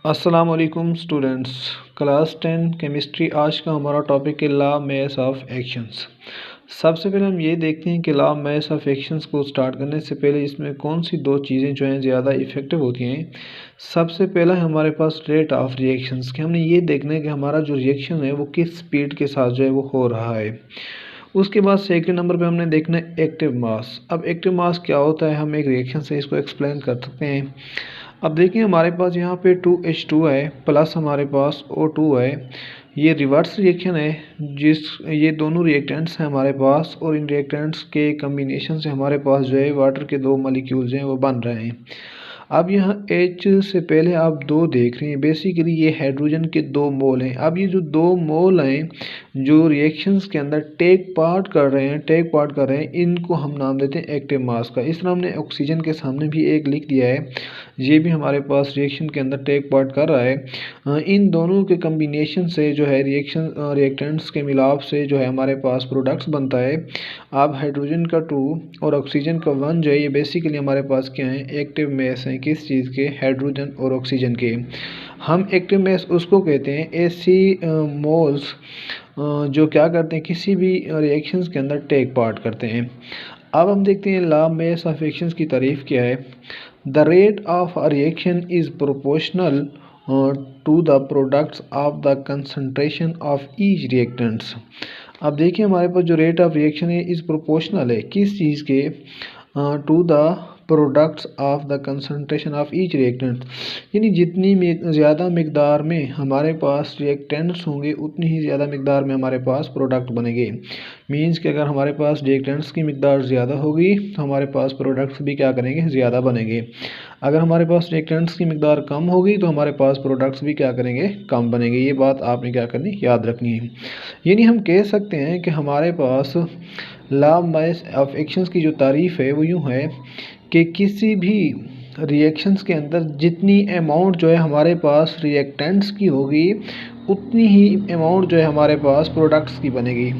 अस्सलाम वालेकुम students. Class 10 chemistry. आज का हमारा टॉपिक है लॉ मैथ्स ऑफ एक्शंस। सबसे पहले हम ये देखते हैं कि लॉ मैथ्स ऑफ एक्शंस को स्टार्ट करने से पहले इसमें कौन सी दो चीज़ें जो हैं ज़्यादा इफ़ेक्टिव होती हैं। सबसे पहला है हमारे पास रेट ऑफ रिएक्शंस कि हमने ये देखना है कि हमारा जो रिएक्शन है वो किस स्पीड के साथ जो है वो हो रहा है। उसके बाद सेकंड नंबर पे हमने देखना है एक्टिव मास। अब एक्टिव मास क्या होता है, हम एक रिएक्शन से इसको एक्सप्लेन कर सकते हैं। अब देखिए हमारे पास यहाँ पे 2H2 है प्लस हमारे पास O2 है। ये रिवर्स रिएक्शन है, ये दोनों रिएक्टेंट्स हैं हमारे पास, और इन रिएक्टेंट्स के कम्बिनेशन से हमारे पास जो है वाटर के दो मॉलिक्यूल्स हैं वो बन रहे हैं। अब यहाँ H से पहले आप दो देख रहे हैं, बेसिकली ये हाइड्रोजन के दो मोल हैं। अब ये जो दो मोल हैं जो रिएक्शंस के अंदर टेक पार्ट कर रहे हैं, इनको हम नाम देते हैं एक्टिव मास का। इस तरह हमने ऑक्सीजन के सामने भी एक लिख दिया है, ये भी हमारे पास रिएक्शन के अंदर टेक पार्ट कर रहा है। इन दोनों के कम्बिनेशन से जो है रिएक्टेंट्स के मिलाप से जो है हमारे पास प्रोडक्ट्स बनता है। अब हाइड्रोजन का 2 और ऑक्सीजन का 1 जो है ये बेसिकली हमारे पास क्या है, एक्टिव मास हैं। किस चीज़ के? हाइड्रोजन और ऑक्सीजन के। हम एक्टिव मास उसको कहते हैं ऐसी मोल्स जो क्या करते हैं, किसी भी रिएक्शंस के अंदर टेक पार्ट करते हैं। अब हम देखते हैं लॉ मास ऑफ एक्शंस की तारीफ क्या है। The rate of a reaction is proportional to the products of the concentration of each reactants. अब देखिए हमारे पास जो रेट ऑफ रिएक्शन है इज़ प्रोपोर्शनल है किस चीज़ के? To the products of the concentration of each reactant, यानी जितनी ज़्यादा मकदार में हमारे पास रिएक्टेंट्स होंगे उतनी ही ज़्यादा मकदार में हमारे पास प्रोडक्ट बनेंगे। मींस कि अगर हमारे पास रिएक्टेंट्स की मकदार ज़्यादा होगी तो हमारे पास प्रोडक्ट्स भी क्या करेंगे, ज़्यादा बनेंगे। अगर हमारे पास रिएक्टेंट्स की मकदार कम होगी तो हमारे पास प्रोडक्ट्स भी क्या करेंगे, कम बनेंगे। ये बात आपने क्या करनी, याद रखनी है। यानी हम कह सकते हैं कि हमारे पास लॉ मास ऑफ एक्शंस की जो तारीफ़ है वो यूँ है कि किसी भी रिएक्शंस के अंदर जितनी अमाउंट जो है हमारे पास रिएक्टेंट्स की होगी उतनी ही अमाउंट जो है हमारे पास प्रोडक्ट्स की बनेगी।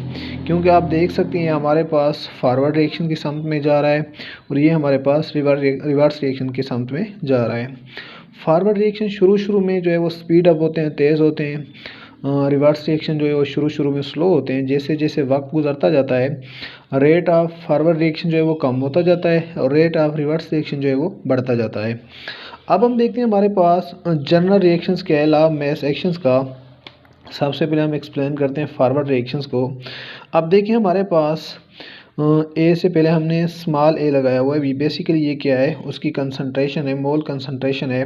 क्योंकि आप देख सकते हैं हमारे पास फॉरवर्ड रिएक्शन की समत में जा रहा है और ये हमारे पास रिवर्स रिएक्शन की समत में जा रहा है। फॉरवर्ड रिएक्शन शुरू में जो है वो स्पीड अप होते हैं, तेज़ होते हैं। रिवर्स रिएक्शन जो है वो शुरू में स्लो होते हैं। जैसे जैसे वक्त गुजरता जाता है रेट ऑफ फॉरवर्ड रिएक्शन जो है वो कम होता जाता है और रेट ऑफ रिवर्स रिएक्शन जो है वो बढ़ता जाता है। अब हम देखते हैं हमारे पास जनरल रिएक्शंस क्या है लॉ मास एक्शंस का। सबसे पहले हम एक्सप्लेन करते हैं फॉरवर्ड रिएक्शंस को। अब देखिए हमारे पास ए से पहले हमने स्मॉल ए लगाया हुआ है। बेसिकली ये क्या है, उसकी कंसंट्रेशन है, मोल कंसंट्रेशन है।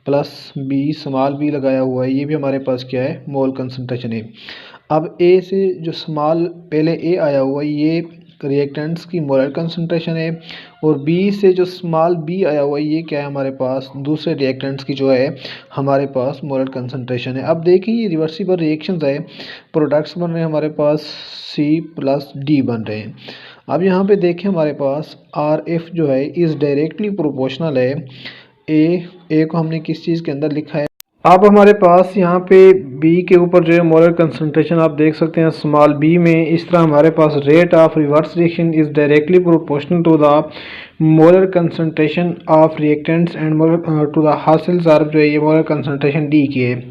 प्लस बी स्मॉल बी लगाया हुआ है, ये भी हमारे पास क्या है, मोल कंसंट्रेशन है। अब ए से जो स्मॉल पहले ए आया हुआ है ये रिएक्टेंट्स की मोलर कंसंट्रेशन है, और बी से जो स्मॉल बी आया हुआ है ये क्या है, हमारे पास दूसरे रिएक्टेंट्स की जो है हमारे पास मोलर कंसंट्रेशन है। अब देखिए ये रिवर्सिबल रिएक्शंस है, प्रोडक्ट्स बन रहे हैं हमारे पास सी प्लस डी बन रहे हैं। अब यहाँ पे देखें हमारे पास आर एफ जो है इज़ डायरेक्टली प्रोपोर्शनल है ए को हमने किस चीज़ के अंदर लिखा है। अब हमारे पास यहाँ पे बी के ऊपर जो है मोलर कंसंट्रेशन आप देख सकते हैं स्मॉल बी में। इस तरह हमारे पास rate of reverse reaction is directly proportional to the molar concentration of reactants and molar to the हासिल सार्फ जो है ये मोलर कंसंट्रेशन डी की है।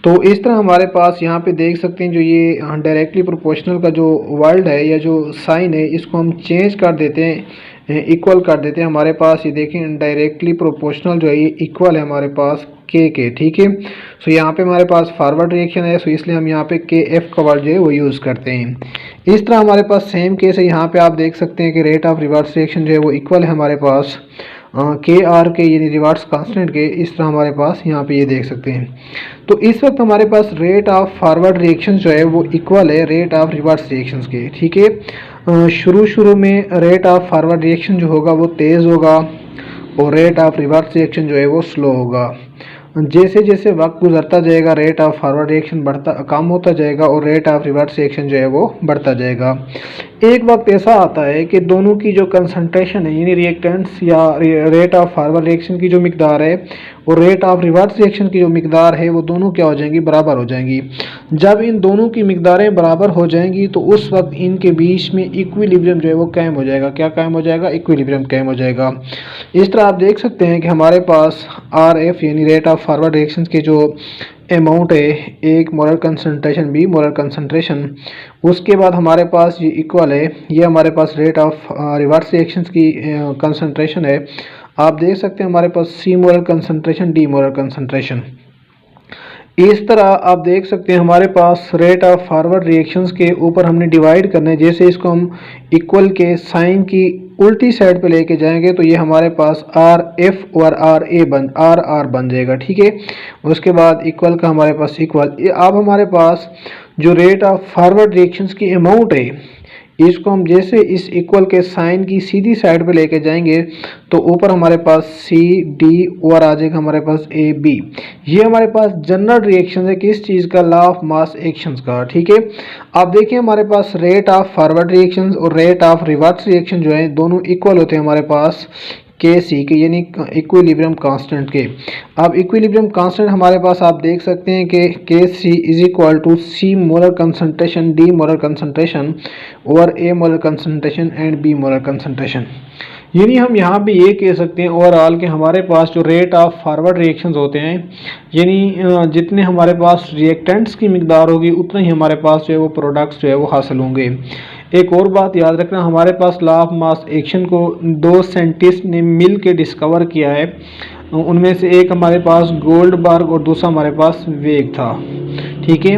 तो इस तरह हमारे पास यहाँ पे देख सकते हैं जो ये डायरेक्टली प्रोपोर्शनल का जो वर्ड है या जो साइन है इसको हम चेंज कर देते हैं, इक्वल कर देते हैं। हमारे पास ये देखें डायरेक्टली प्रोपोर्शनल जो है ये इक्वल है हमारे पास के, ठीक है। सो यहाँ पे हमारे पास फॉरवर्ड रिएक्शन है, सो इसलिए हम यहाँ पे के एफ का वर्ड जो है वो यूज़ करते हैं। इस तरह हमारे पास सेम केस है, यहाँ पे आप देख सकते हैं कि रेट ऑफ रिवर्स रिएक्शन जो है वो इक्वल है हमारे पास के आर के, यानी रिवर्स कांस्टेंट के। इस तरह हमारे पास यहाँ पे ये देख सकते हैं। तो इस वक्त हमारे पास रेट ऑफ फॉरवर्ड रिएक्शन जो है वो इक्वल है रेट ऑफ रिवर्स रिएक्शंस के, ठीक है। शुरू में रेट ऑफ फॉरवर्ड रिएक्शन जो होगा वो तेज़ होगा और रेट ऑफ रिवर्स रिएक्शन जो है वो स्लो होगा। जैसे जैसे वक्त गुजरता जाएगा रेट ऑफ फॉरवर्ड रिएक्शन कम होता जाएगा और रेट ऑफ रिवर्स रिएक्शन जो है वो बढ़ता जाएगा। एक वक्त ऐसा आता है कि दोनों की जो कंसंट्रेशन है यानी रिएक्टेंट्स या रेट ऑफ फॉरवर्ड रिएक्शन की जो मिकदार है और रेट ऑफ रिवर्स रिएक्शन की जो मिकदार है वो दोनों क्या हो जाएंगी, बराबर हो जाएंगी। जब इन दोनों की मिकदारें बराबर हो जाएंगी तो उस वक्त इनके बीच में इक्विलिब्रियम जो है वो कायम हो जाएगा। क्या कायम हो जाएगा? इक्विलिब्रियम कायम हो जाएगा। इस तरह आप देख सकते हैं कि हमारे पास आर एफ यानी रेट ऑफ फॉरवर्ड रिएक्शन के जो अमाउंट है, एक molar concentration B molar concentration, उसके बाद हमारे पास ये इक्वल है, ये हमारे पास रेट ऑफ रिवर्स रिएक्शंस की कंसंट्रेशन है। आप देख सकते हैं हमारे पास C molar concentration D molar concentration. इस तरह आप देख सकते हैं हमारे पास रेट ऑफ फॉरवर्ड रिएक्शंस के ऊपर हमने डिवाइड करना है। जैसे इसको हम इक्वल के साइन की उल्टी साइड पे लेके जाएंगे तो ये हमारे पास आर एफ और आर आर बन जाएगा, ठीक है। उसके बाद इक्वल का हमारे पास इक्वल। अब हमारे पास जो रेट ऑफ फॉरवर्ड रिएक्शंस की अमाउंट है इसको हम जैसे इस इक्वल के साइन की सीधी साइड पे लेके जाएंगे तो ऊपर हमारे पास सी डी और आ जाएगा हमारे पास ए बी। ये हमारे पास जनरल रिएक्शन है किस चीज़ का? लॉ ऑफ मास एक्शंस का, ठीक है। आप देखिए हमारे पास रेट ऑफ फॉरवर्ड रिएक्शंस और रेट ऑफ रिवर्स रिएक्शन जो है दोनों इक्वल होते हैं हमारे पास के सी के यानी इक्विलिब्रियम कांस्टेंट के। अब इक्विलिब्रियम कांस्टेंट हमारे पास आप देख सकते हैं कि K C is equal to C molar concentration D molar concentration और A molar concentration and B molar concentration. यानी हम यहाँ भी ये कह सकते हैं ओवरऑल कि हमारे पास जो रेट ऑफ फॉरवर्ड रिएक्शंस होते हैं यानी जितने हमारे पास रिएक्टेंट्स की मिकदार होगी उतना ही हमारे पास जो है वो प्रोडक्ट्स जो है वो हासिल होंगे। एक और बात याद रखना, हमारे पास लॉ ऑफ मास एक्शन को दो साइंटिस्ट ने मिल के डिस्कवर किया है। उनमें से एक हमारे पास गोल्डबर्ग और दूसरा हमारे पास वेग था, ठीक है।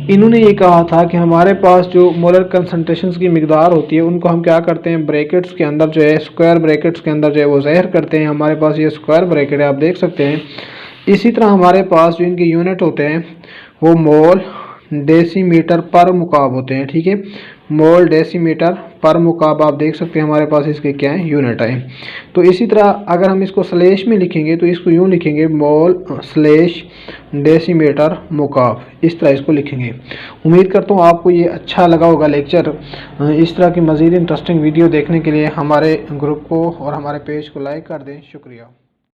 इन्होंने ये कहा था कि हमारे पास जो मोलर कंसंट्रेशंस की मिकदार होती है उनको हम क्या करते हैं, ब्रैकेट्स के अंदर जो है स्क्वायर ब्रैकेट्स के अंदर जो है वो ज़ाहिर करते हैं। हमारे पास ये स्क्वायर ब्रैकेट है, आप देख सकते हैं। इसी तरह हमारे पास जो इनके यूनिट होते हैं वो मोल डेसीमीटर पर मुकाब होते हैं, ठीक है। मोल डेसीमीटर पर मुकाब आप देख सकते हैं हमारे पास इसके क्या है, यूनिट है। तो इसी तरह अगर हम इसको स्लेश में लिखेंगे तो इसको यूँ लिखेंगे मोल स्लेश डेसीमीटर मुकाब, इस तरह इसको लिखेंगे। उम्मीद करता हूँ आपको ये अच्छा लगा होगा लेक्चर। इस तरह की मज़ीद इंटरेस्टिंग वीडियो देखने के लिए हमारे ग्रुप को और हमारे पेज को लाइक कर दें। शुक्रिया।